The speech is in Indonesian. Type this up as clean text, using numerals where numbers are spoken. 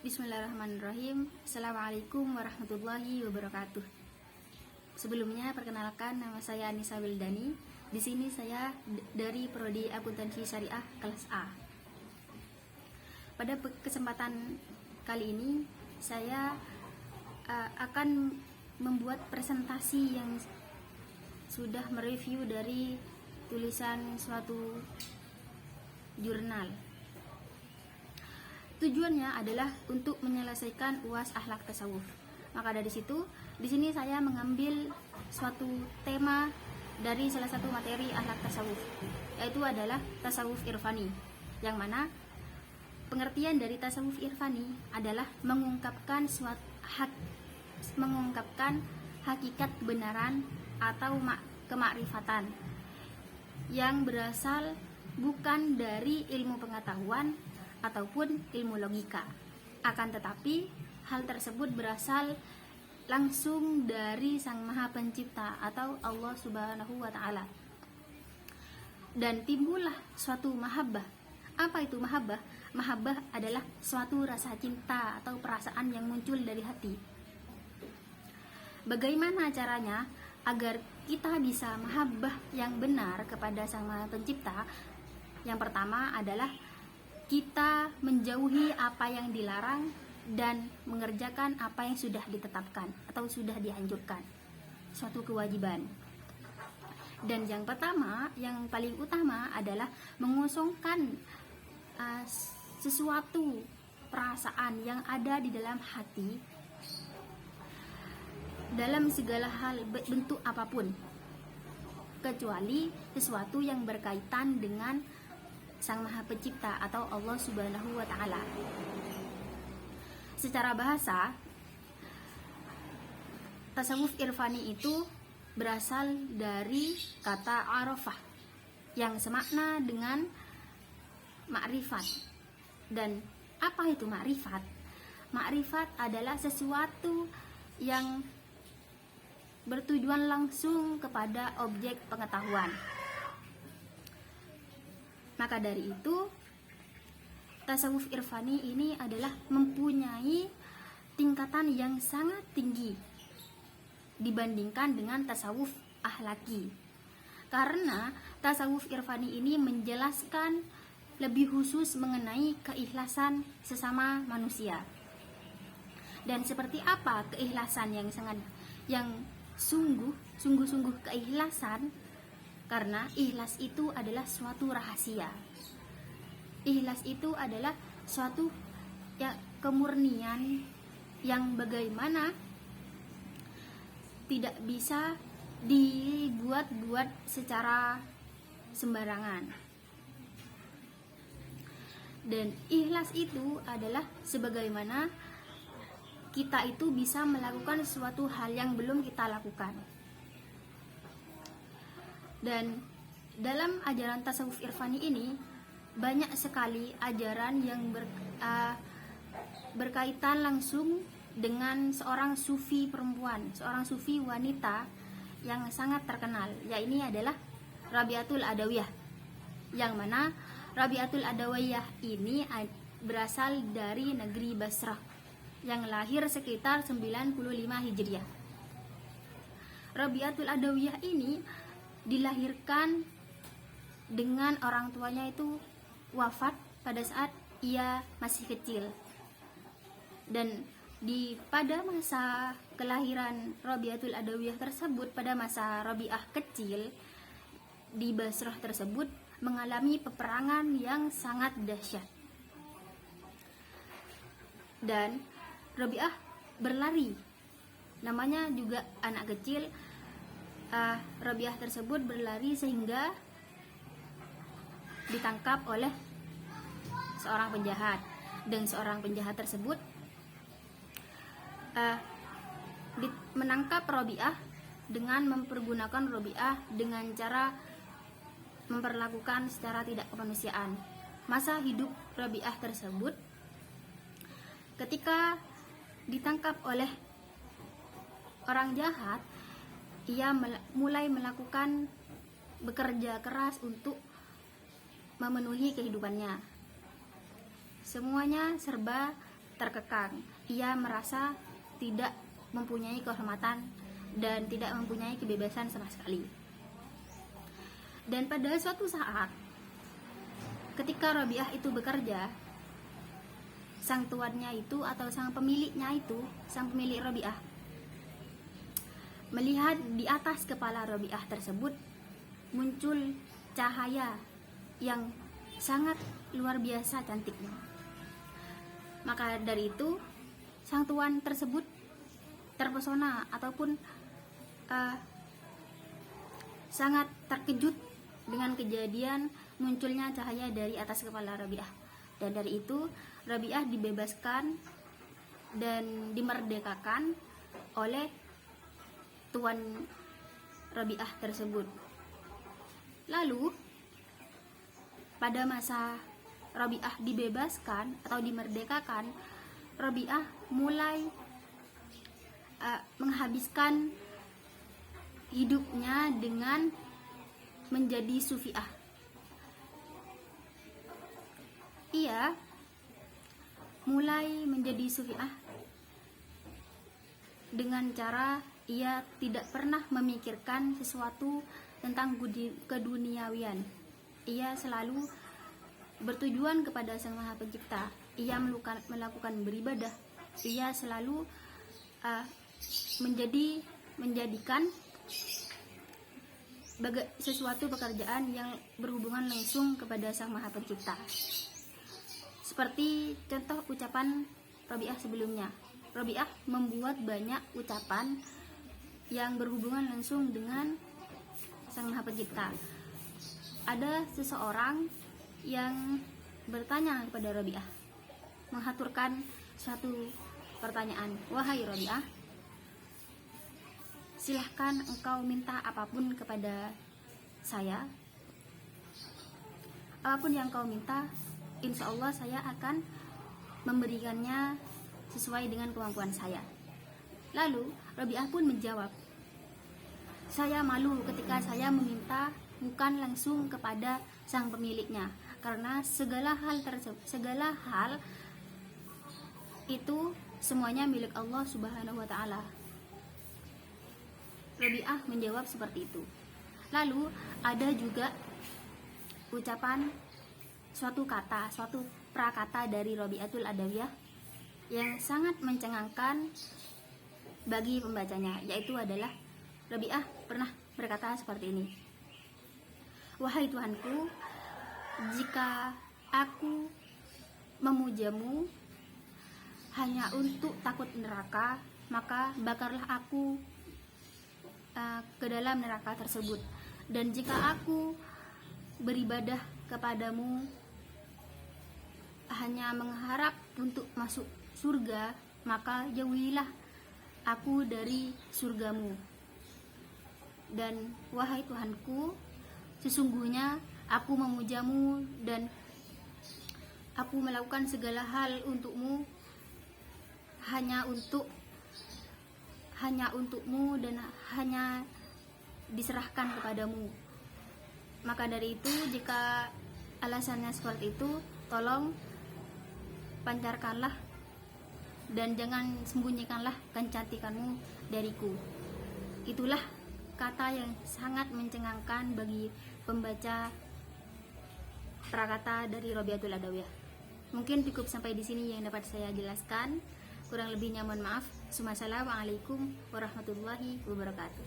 Bismillahirrahmanirrahim. Assalamualaikum warahmatullahi wabarakatuh. Sebelumnya perkenalkan, nama saya Anissa Wildani. Di sini saya dari Prodi Akuntansi Syariah kelas A. Pada kesempatan kali ini saya akan membuat presentasi yang sudah mereview dari tulisan suatu jurnal. Tujuannya adalah untuk menyelesaikan UAS akhlak tasawuf. Maka dari situ, di sini saya mengambil suatu tema dari salah satu materi akhlak tasawuf, yaitu adalah tasawuf irfani, yang mana pengertian dari tasawuf irfani adalah mengungkapkan hakikat kebenaran atau kemakrifatan yang berasal bukan dari ilmu pengetahuan ataupun ilmu logika. Akan tetapi hal tersebut berasal langsung dari Sang Maha Pencipta atau Allah Subhanahu wa Ta'ala. Dan timbullah suatu mahabbah. Apa itu mahabbah? Mahabbah adalah suatu rasa cinta atau perasaan yang muncul dari hati. Bagaimana caranya agar kita bisa mahabbah yang benar kepada Sang Maha Pencipta? Yang pertama adalah kita menjauhi apa yang dilarang dan mengerjakan apa yang sudah ditetapkan atau sudah dianjurkan, suatu kewajiban. Dan yang pertama, yang paling utama adalah mengosongkan sesuatu perasaan yang ada di dalam hati dalam segala hal bentuk apapun, kecuali sesuatu yang berkaitan dengan Sang Maha Pencipta atau Allah Subhanahu wa Ta'ala. Secara bahasa, tasawuf irfani itu berasal dari kata arafah yang semakna dengan makrifat. Dan apa itu makrifat? Makrifat adalah sesuatu yang bertujuan langsung kepada objek pengetahuan. Maka dari itu, tasawuf irfani ini adalah mempunyai tingkatan yang sangat tinggi dibandingkan dengan tasawuf akhlaki. Karena tasawuf irfani ini menjelaskan lebih khusus mengenai keikhlasan sesama manusia. Dan seperti apa keikhlasan yang sungguh-sungguh keikhlasan? Karena ikhlas itu adalah suatu rahasia. Ikhlas itu adalah suatu kemurnian yang bagaimana tidak bisa dibuat-buat secara sembarangan. Dan ikhlas itu adalah sebagaimana kita itu bisa melakukan suatu hal yang belum kita lakukan. Dan dalam ajaran tasawuf irfani ini banyak sekali ajaran yang berkaitan langsung dengan seorang sufi perempuan, seorang sufi wanita yang sangat terkenal, yaitu adalah Rabi'atul Adawiyah. Yang mana Rabi'atul Adawiyah ini berasal dari negeri Basrah yang lahir sekitar 95 Hijriah. Rabi'atul Adawiyah ini dilahirkan dengan orang tuanya itu wafat pada saat ia masih kecil. Dan pada masa kelahiran Rabi'atul Adawiyah tersebut, pada masa Rabi'ah kecil di Basrah tersebut mengalami peperangan yang sangat dahsyat. Dan Rabi'ah berlari, namanya juga anak kecil. Rabi'ah tersebut berlari sehingga ditangkap oleh seorang penjahat, dan seorang penjahat tersebut menangkap Rabi'ah dengan mempergunakan Rabi'ah dengan cara memperlakukan secara tidak kemanusiaan. Masa hidup Rabi'ah tersebut ketika ditangkap oleh orang jahat, ia mulai melakukan bekerja keras untuk memenuhi kehidupannya. Semuanya serba terkekang. Ia merasa tidak mempunyai kehormatan dan tidak mempunyai kebebasan sama sekali. Dan pada suatu saat ketika Rabi'ah itu bekerja, sang tuannya itu atau sang pemiliknya itu, sang pemilik Rabi'ah, melihat di atas kepala Rabi'ah tersebut muncul cahaya yang sangat luar biasa cantiknya. Maka dari itu sang tuan tersebut terpesona ataupun sangat terkejut dengan kejadian munculnya cahaya dari atas kepala Rabi'ah. Dan dari itu Rabi'ah dibebaskan dan dimerdekakan oleh tuan Rabi'ah tersebut. Lalu pada masa Rabi'ah dibebaskan atau dimerdekakan, Rabi'ah mulai menghabiskan hidupnya dengan menjadi sufiah. Ia mulai menjadi sufiah dengan cara ia tidak pernah memikirkan sesuatu tentang keduniawian. Ia selalu bertujuan kepada Sang Maha Pencipta. Ia melakukan beribadah. Ia selalu menjadikan sesuatu pekerjaan yang berhubungan langsung kepada Sang Maha Pencipta. Seperti contoh ucapan Rabi'ah sebelumnya. Rabi'ah membuat banyak ucapan yang berhubungan langsung dengan Sang Maha Pencipta. Ada seseorang yang bertanya kepada Rabi'ah, menghaturkan suatu pertanyaan, "Wahai Rabi'ah, silahkan engkau minta apapun kepada saya. Apapun yang kau minta, insya Allah saya akan memberikannya sesuai dengan kemampuan saya." Lalu Rabi'ah pun menjawab, "Saya malu ketika saya meminta bukan langsung kepada sang pemiliknya, karena segala hal itu semuanya milik Allah Subhanahu wa Ta'ala." Rabi'ah menjawab seperti itu. Lalu ada juga ucapan suatu prakata dari Rabi'atul Adawiyah yang sangat mencengangkan bagi pembacanya, yaitu adalah Rabi'ah pernah berkata seperti ini, "Wahai Tuhanku, jika aku memujamu hanya untuk takut neraka, maka bakarlah aku ke dalam neraka tersebut. Dan jika aku beribadah kepadamu hanya mengharap untuk masuk surga, maka jauhilah aku dari surgamu. Dan wahai Tuhanku, sesungguhnya aku memujamu dan aku melakukan segala hal untukmu hanya untukmu dan hanya diserahkan kepadamu. Maka dari itu, jika alasannya seperti itu, tolong pancarkanlah dan jangan sembunyikanlah kecantikanmu dariku." Itulah kata yang sangat mencengangkan bagi pembaca prakata dari Rabi'atul Adawiyah. Mungkin cukup sampai di sini yang dapat saya jelaskan. Kurang lebihnya mohon maaf. Wassalamualaikum warahmatullahi wabarakatuh.